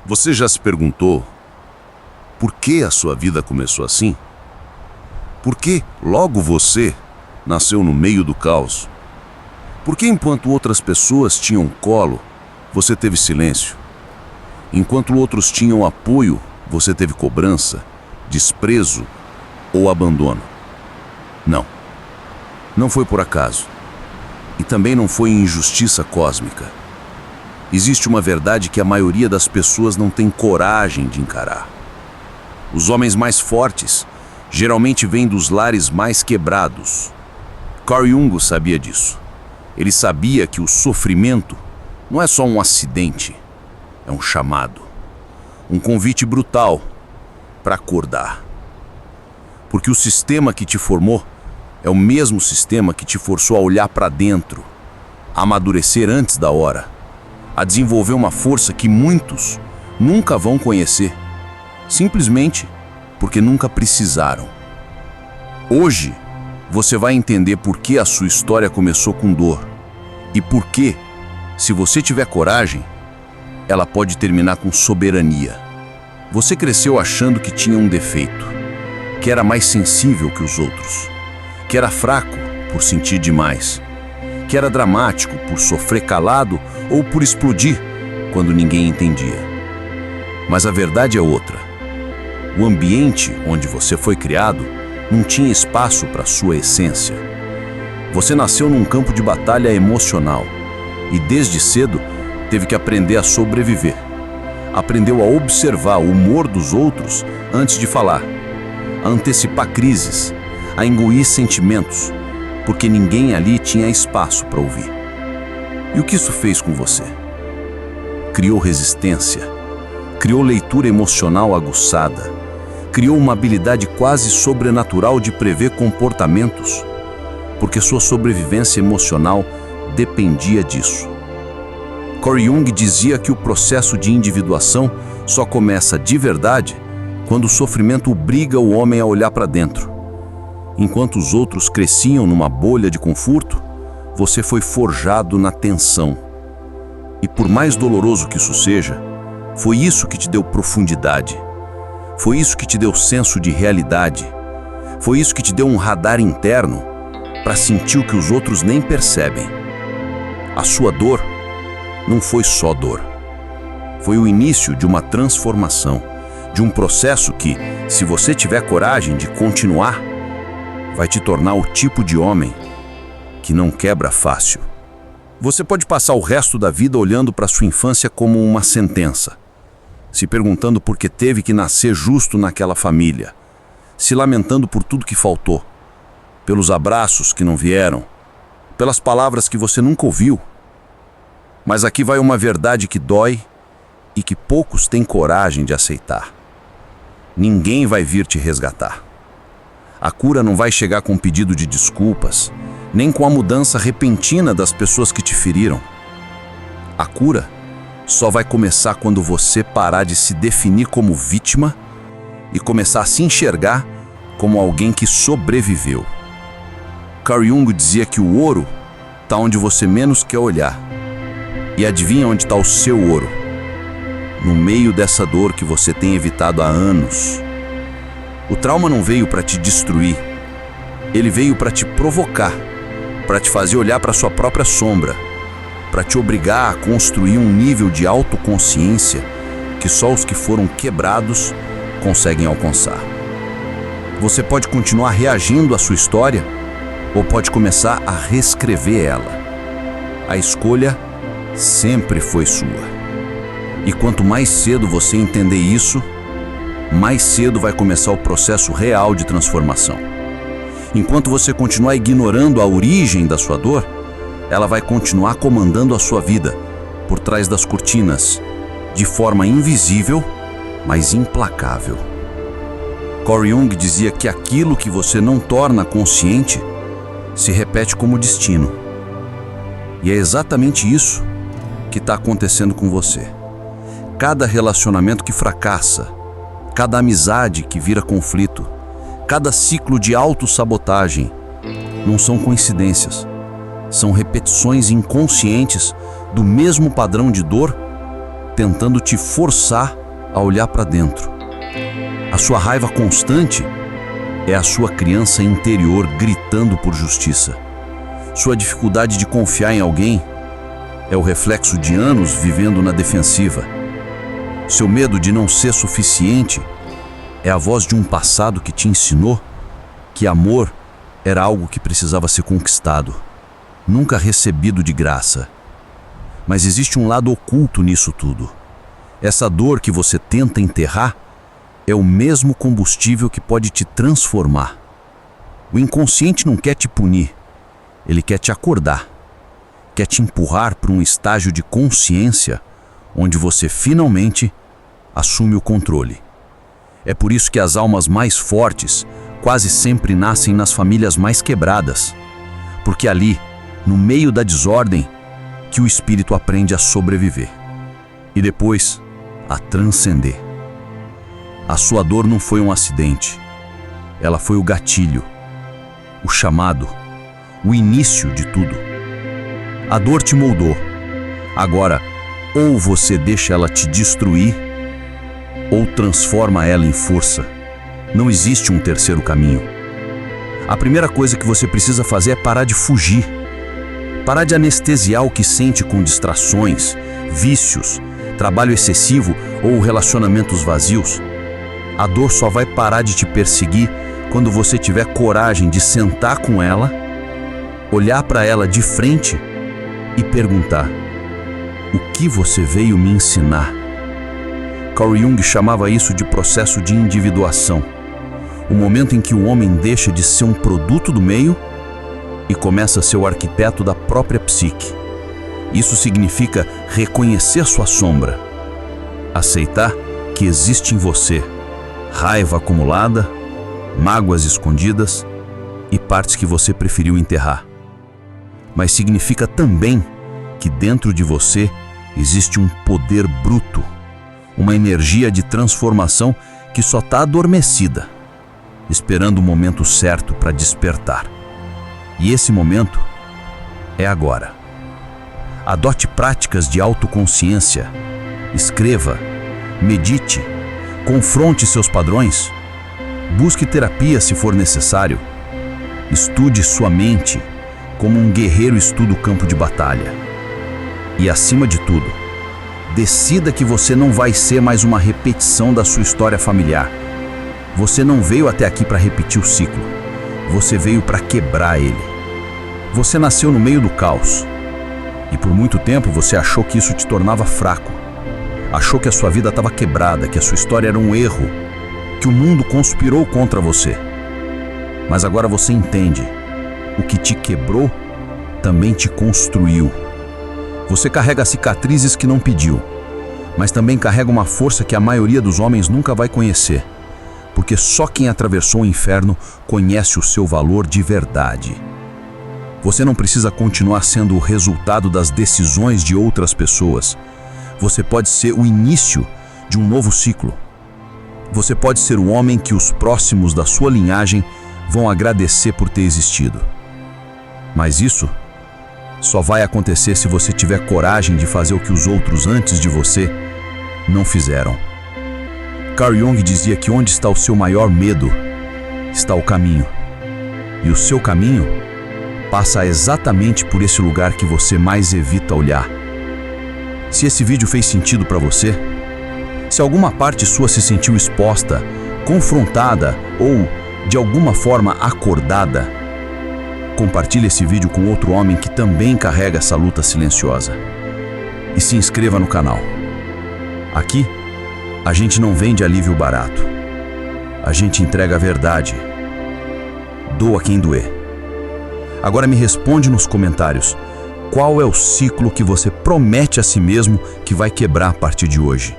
Você já se perguntou por que a sua vida começou assim? Por que logo você nasceu no meio do caos? Por que enquanto outras pessoas tinham colo, você teve silêncio? Enquanto outros tinham apoio, você teve cobrança, desprezo ou abandono? Não. Não foi por acaso. E também não foi injustiça cósmica. Existe uma verdade que a maioria das pessoas não tem coragem de encarar. Os homens mais fortes geralmente vêm dos lares mais quebrados. Carl Jung sabia disso. Ele sabia que o sofrimento não é só um acidente, é um chamado, um convite brutal para acordar. Porque o sistema que te formou é o mesmo sistema que te forçou a olhar para dentro, a amadurecer antes da hora, a desenvolver uma força que muitos nunca vão conhecer, simplesmente porque nunca precisaram. Hoje, você vai entender por que a sua história começou com dor e por que, se você tiver coragem, ela pode terminar com soberania. Você cresceu achando que tinha um defeito, que era mais sensível que os outros, que era fraco por sentir demais, que era dramático por sofrer calado ou por explodir quando ninguém entendia. Mas a verdade é outra. O ambiente onde você foi criado não tinha espaço para sua essência. Você nasceu num campo de batalha emocional e desde cedo teve que aprender a sobreviver. Aprendeu a observar o humor dos outros antes de falar, a antecipar crises, a engolir sentimentos, porque ninguém ali tinha espaço para ouvir. E o que isso fez com você? Criou resistência, criou leitura emocional aguçada, criou uma habilidade quase sobrenatural de prever comportamentos, porque sua sobrevivência emocional dependia disso. Carl Jung dizia que o processo de individuação só começa de verdade quando o sofrimento obriga o homem a olhar para dentro. Enquanto os outros cresciam numa bolha de conforto, você foi forjado na tensão. E por mais doloroso que isso seja, foi isso que te deu profundidade. Foi isso que te deu senso de realidade. Foi isso que te deu um radar interno para sentir o que os outros nem percebem. A sua dor não foi só dor. Foi o início de uma transformação, de um processo que, se você tiver coragem de continuar, vai te tornar o tipo de homem que não quebra fácil. Você pode passar o resto da vida olhando para sua infância como uma sentença, se perguntando por que teve que nascer justo naquela família, se lamentando por tudo que faltou, pelos abraços que não vieram, pelas palavras que você nunca ouviu. Mas aqui vai uma verdade que dói e que poucos têm coragem de aceitar. Ninguém vai vir te resgatar. A cura não vai chegar com um pedido de desculpas, nem com a mudança repentina das pessoas que te feriram. A cura só vai começar quando você parar de se definir como vítima e começar a se enxergar como alguém que sobreviveu. Carl Jung dizia que o ouro está onde você menos quer olhar. E adivinha onde está o seu ouro? No meio dessa dor que você tem evitado há anos. O trauma não veio para te destruir. Ele veio para te provocar, para te fazer olhar para sua própria sombra, para te obrigar a construir um nível de autoconsciência que só os que foram quebrados conseguem alcançar. Você pode continuar reagindo à sua história ou pode começar a reescrever ela. A escolha sempre foi sua. E quanto mais cedo você entender isso, mais cedo vai começar o processo real de transformação. Enquanto você continuar ignorando a origem da sua dor, ela vai continuar comandando a sua vida por trás das cortinas, de forma invisível, mas implacável. Carl Jung dizia que aquilo que você não torna consciente se repete como destino. E é exatamente isso que está acontecendo com você. Cada relacionamento que fracassa, cada amizade que vira conflito, cada ciclo de autossabotagem não são coincidências, são repetições inconscientes do mesmo padrão de dor tentando te forçar a olhar para dentro. A sua raiva constante é a sua criança interior gritando por justiça. Sua dificuldade de confiar em alguém é o reflexo de anos vivendo na defensiva. Seu medo de não ser suficiente é a voz de um passado que te ensinou que amor era algo que precisava ser conquistado, nunca recebido de graça. Mas existe um lado oculto nisso tudo. Essa dor que você tenta enterrar é o mesmo combustível que pode te transformar. O inconsciente não quer te punir, ele quer te acordar, quer te empurrar para um estágio de consciência onde você finalmente assume o controle. É por isso que as almas mais fortes quase sempre nascem nas famílias mais quebradas, porque ali, no meio da desordem, que o espírito aprende a sobreviver e depois a transcender. A sua dor não foi um acidente, ela foi o gatilho, o chamado, o início de tudo. A dor te moldou. Agora, ou você deixa ela te destruir, ou transforma ela em força. Não existe um terceiro caminho. A primeira coisa que você precisa fazer é parar de fugir. Parar de anestesiar o que sente com distrações, vícios, trabalho excessivo ou relacionamentos vazios. A dor só vai parar de te perseguir quando você tiver coragem de sentar com ela, olhar para ela de frente e perguntar: o que você veio me ensinar? Carl Jung chamava isso de processo de individuação, o momento em que o homem deixa de ser um produto do meio e começa a ser o arquiteto da própria psique. Isso significa reconhecer sua sombra, aceitar que existe em você raiva acumulada, mágoas escondidas e partes que você preferiu enterrar. Mas significa também que dentro de você existe um poder bruto, uma energia de transformação que só está adormecida, esperando o momento certo para despertar. E esse momento é agora. Adote práticas de autoconsciência, escreva, medite, confronte seus padrões, busque terapia se for necessário, estude sua mente como um guerreiro estuda o campo de batalha. E acima de tudo, decida que você não vai ser mais uma repetição da sua história familiar. Você não veio até aqui para repetir o ciclo, você veio para quebrar ele. Você nasceu no meio do caos e por muito tempo você achou que isso te tornava fraco. Achou que a sua vida estava quebrada, que a sua história era um erro, que o mundo conspirou contra você. Mas agora você entende, o que te quebrou também te construiu. Você carrega cicatrizes que não pediu, mas também carrega uma força que a maioria dos homens nunca vai conhecer, porque só quem atravessou o inferno conhece o seu valor de verdade. Você não precisa continuar sendo o resultado das decisões de outras pessoas. Você pode ser o início de um novo ciclo. Você pode ser o homem que os próximos da sua linhagem vão agradecer por ter existido. Mas isso só vai acontecer se você tiver coragem de fazer o que os outros antes de você não fizeram. Carl Jung dizia que onde está o seu maior medo, está o caminho. E o seu caminho passa exatamente por esse lugar que você mais evita olhar. Se esse vídeo fez sentido para você, se alguma parte sua se sentiu exposta, confrontada ou, de alguma forma, acordada, compartilhe esse vídeo com outro homem que também carrega essa luta silenciosa. E se inscreva no canal. Aqui, a gente não vende alívio barato. A gente entrega a verdade. Doa quem doer. Agora me responde nos comentários, qual é o ciclo que você promete a si mesmo que vai quebrar a partir de hoje?